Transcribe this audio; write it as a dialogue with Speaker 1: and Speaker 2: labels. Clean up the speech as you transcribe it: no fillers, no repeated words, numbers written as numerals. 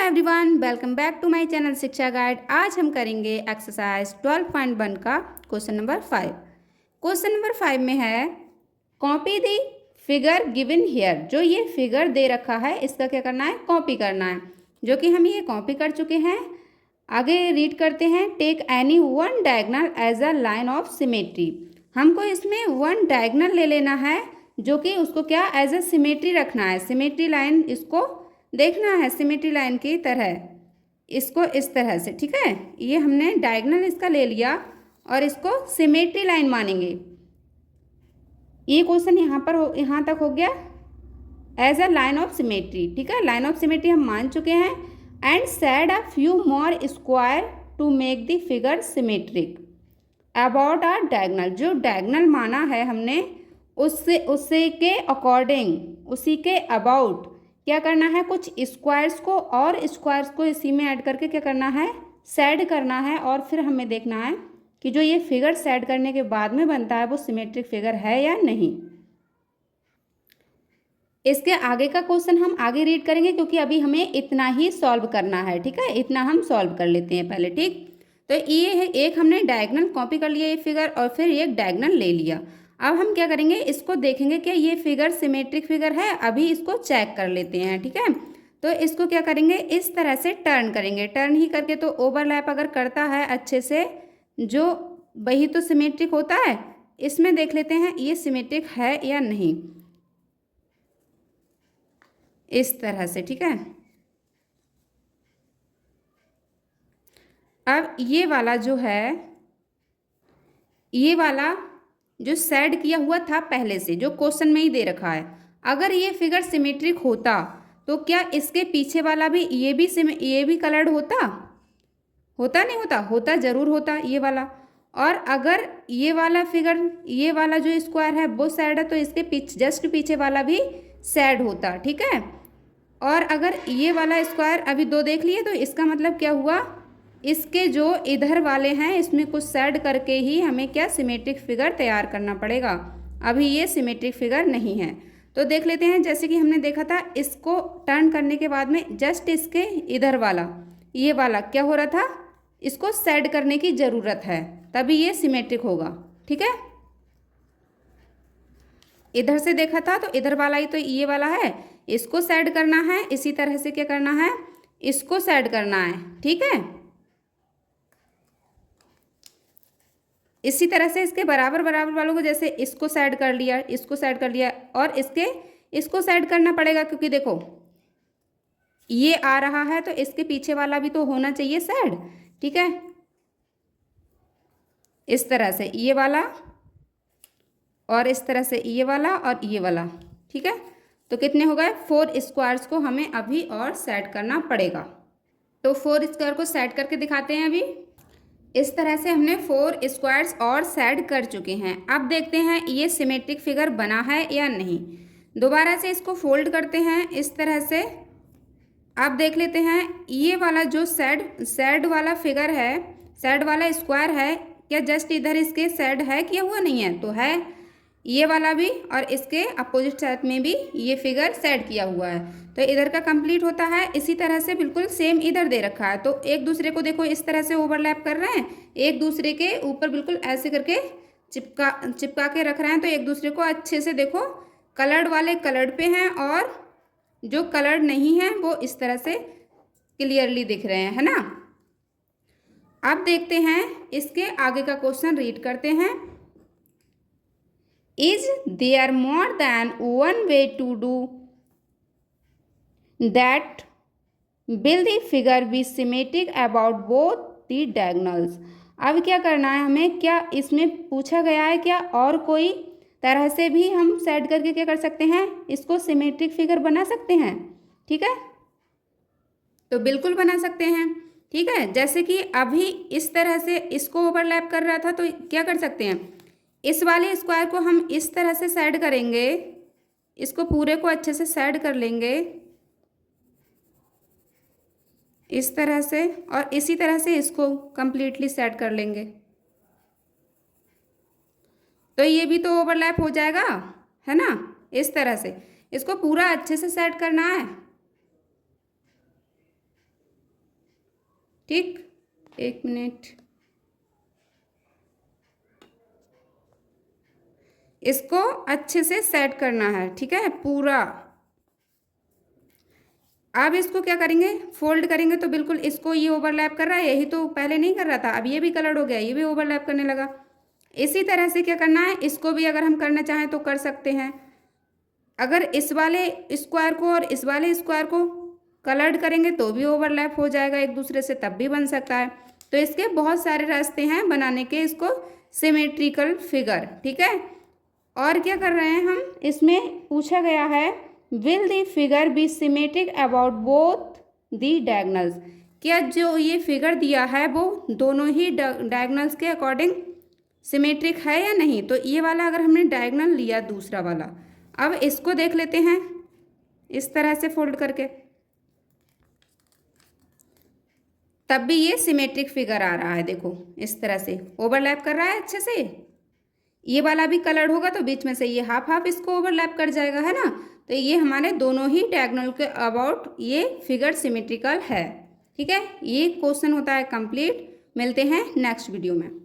Speaker 1: Everyone, welcome back to my channel Shiksha guide. आज हम करेंगे एक्सरसाइज 12.1 का क्वेश्चन नंबर 5। क्वेश्चन नंबर 5 में है copy the figure given here. जो ये फिगर दे रखा है इसका क्या करना है, कॉपी करना है, जो कि हम ये कॉपी कर चुके हैं। आगे रीड करते हैं। Take any one diagonal as a line of symmetry. हमको इसमें वन डायगोनल ले लेना है जो कि उसको क्या एज अ सिमेट्री रखना है। सिमेट्री लाइन इसको देखना है, सिमेट्री लाइन की तरह, इसको इस तरह से। ठीक है, ये हमने डायगोनल इसका ले लिया और इसको सिमेट्री लाइन मानेंगे। ये क्वेश्चन यहाँ तक हो गया as a line of symmetry. ठीक है, लाइन ऑफ सिमेट्री हम मान चुके हैं। And said a few more square to make the figure symmetric about our diagonal. जो डायगोनल माना है हमने उससे के अकॉर्डिंग, उसी के अबाउट क्या करना है, कुछ स्क्वायर्स को और स्क्वायर्स को इसी में ऐड करके क्या करना है, सेड करना है। और फिर हमें देखना है कि जो ये फिगर सेड करने के बाद में बनता है वो सिमेट्रिक फिगर है या नहीं। इसके आगे का क्वेश्चन हम आगे रीड करेंगे क्योंकि अभी हमें इतना ही सॉल्व करना है। ठीक है, इतना हम सॉल्व कर लेते हैं पहले। ठीक, तो ये है, एक हमने डायगोनल कॉपी कर लिया ये फिगर और फिर एक डायगोनल ले लिया। अब हम क्या करेंगे, इसको देखेंगे कि ये फिगर सिमेट्रिक फिगर है। अभी इसको चेक कर लेते हैं। ठीक है, तो इसको क्या करेंगे, इस तरह से टर्न करेंगे। टर्न ही करके तो ओवरलैप अगर करता है अच्छे से जो, वही तो सिमेट्रिक होता है। इसमें देख लेते हैं ये सिमेट्रिक है या नहीं, इस तरह से। ठीक है, अब ये वाला जो है, ये वाला जो सेड किया हुआ था पहले से, जो क्वेश्चन में ही दे रखा है, अगर ये फिगर सिमेट्रिक होता तो क्या इसके पीछे वाला भी ये भी कलर्ड होता? होता नहीं होता? होता जरूर होता ये वाला। और अगर ये वाला फिगर, ये वाला जो स्क्वायर है वो सेड है तो इसके पीछे, जस्ट पीछे वाला भी सेड होता। ठीक है, और अगर ये वाला स्क्वायर अभी दो देख लिए तो इसका मतलब क्या हुआ, इसके जो इधर वाले हैं इसमें कुछ सेड करके ही हमें क्या सिमेट्रिक फिगर तैयार करना पड़ेगा। अभी ये सिमेट्रिक फिगर नहीं है। तो देख लेते हैं, जैसे कि हमने देखा था, इसको टर्न करने के बाद में जस्ट इसके इधर वाला, ये वाला क्या हो रहा था, इसको सेड करने की ज़रूरत है, तभी ये सिमेट्रिक होगा। ठीक है, इधर से देखा था तो इधर वाला ही तो ये वाला है, इसको सेड करना है। इसी तरह से क्या करना है, इसको सेड करना है। ठीक है, इसी तरह से इसके बराबर बराबर वालों को, जैसे इसको सेड कर लिया, इसको सेड कर लिया, और इसको सेड करना पड़ेगा क्योंकि देखो ये आ रहा है तो इसके पीछे वाला भी तो होना चाहिए सेड। ठीक है, इस तरह से ये वाला और इस तरह से ये वाला और ये वाला। ठीक है, तो कितने हो गए, 4 स्क्वायर्स को हमें अभी और सेट करना पड़ेगा। तो 4 स्क्वायर को सेट करके दिखाते हैं। अभी इस तरह से हमने 4 स्क्वायर्स और सेट कर चुके हैं। अब देखते हैं ये सिमेट्रिक फिगर बना है या नहीं। दोबारा से इसको फोल्ड करते हैं इस तरह से। अब देख लेते हैं ये वाला जो सेड वाला फिगर है, सेड वाला स्क्वायर है, क्या जस्ट इधर इसके सेड है किया हुआ? नहीं है, तो है ये वाला भी, और इसके अपोजिट साइड में भी ये फिगर सेट किया हुआ है, तो इधर का कंप्लीट होता है। इसी तरह से बिल्कुल सेम इधर दे रखा है, तो एक दूसरे को देखो इस तरह से ओवरलैप कर रहे हैं, एक दूसरे के ऊपर बिल्कुल ऐसे करके चिपका के रख रहे हैं। तो एक दूसरे को अच्छे से देखो, कलर्ड वाले कलर्ड पे हैं और जो कलर्ड नहीं है वो इस तरह से क्लियरली दिख रहे हैं, है ना। अब देखते हैं इसके आगे का क्वेश्चन रीड करते हैं। Is there more than one way to do that? Will the figure be symmetric about both the diagonals? अब क्या करना है हमें, क्या इसमें पूछा गया है क्या और कोई तरह से भी हम सेट करके क्या कर सकते हैं, इसको सिमेट्रिक फिगर बना सकते हैं। ठीक है, तो बिल्कुल बना सकते हैं। ठीक है, जैसे कि अभी इस तरह से इसको ओवरलैप कर रहा था तो क्या कर सकते हैं, इस वाले स्क्वायर को हम इस तरह से सेट करेंगे, इसको पूरे को अच्छे से सेट कर लेंगे इस तरह से, और इसी तरह से इसको कंप्लीटली सेट कर लेंगे, तो ये भी तो ओवरलैप हो जाएगा, है ना। इस तरह से इसको पूरा अच्छे से सेट करना है। ठीक, 1 मिनट, इसको अच्छे से सेट करना है, ठीक है पूरा। अब इसको क्या करेंगे, फोल्ड करेंगे तो बिल्कुल इसको ये ओवरलैप कर रहा है, यही तो पहले नहीं कर रहा था, अब ये भी कलर हो गया, ये भी ओवरलैप करने लगा। इसी तरह से क्या करना है, इसको भी अगर हम करना चाहें तो कर सकते हैं। अगर इस वाले स्क्वायर को और इस वाले स्क्वायर को कलर्ड करेंगे तो भी ओवरलैप हो जाएगा एक दूसरे से, तब भी बन सकता है। तो इसके बहुत सारे रास्ते हैं बनाने के इसको सिमेट्रिकल फिगर, ठीक है। और क्या कर रहे हैं हम, इसमें पूछा गया है will the figure be symmetric about both the diagonals, क्या जो ये फिगर दिया है वो दोनों ही डायगनल्स के अकॉर्डिंग सिमेट्रिक है या नहीं। तो ये वाला अगर हमने डायगनल लिया दूसरा वाला, अब इसको देख लेते हैं इस तरह से फोल्ड करके, तब भी ये सिमेट्रिक फिगर आ रहा है, देखो इस तरह से ओवरलैप कर रहा है अच्छे से। ये वाला भी कलर होगा तो बीच में से ये हाफ हाफ इसको ओवरलैप कर जाएगा, है ना। तो ये हमारे दोनों ही डायगोनल के अबाउट ये फिगर सिमेट्रिकल है, ठीक है। ये क्वेश्चन होता है कंप्लीट। मिलते हैं नेक्स्ट वीडियो में।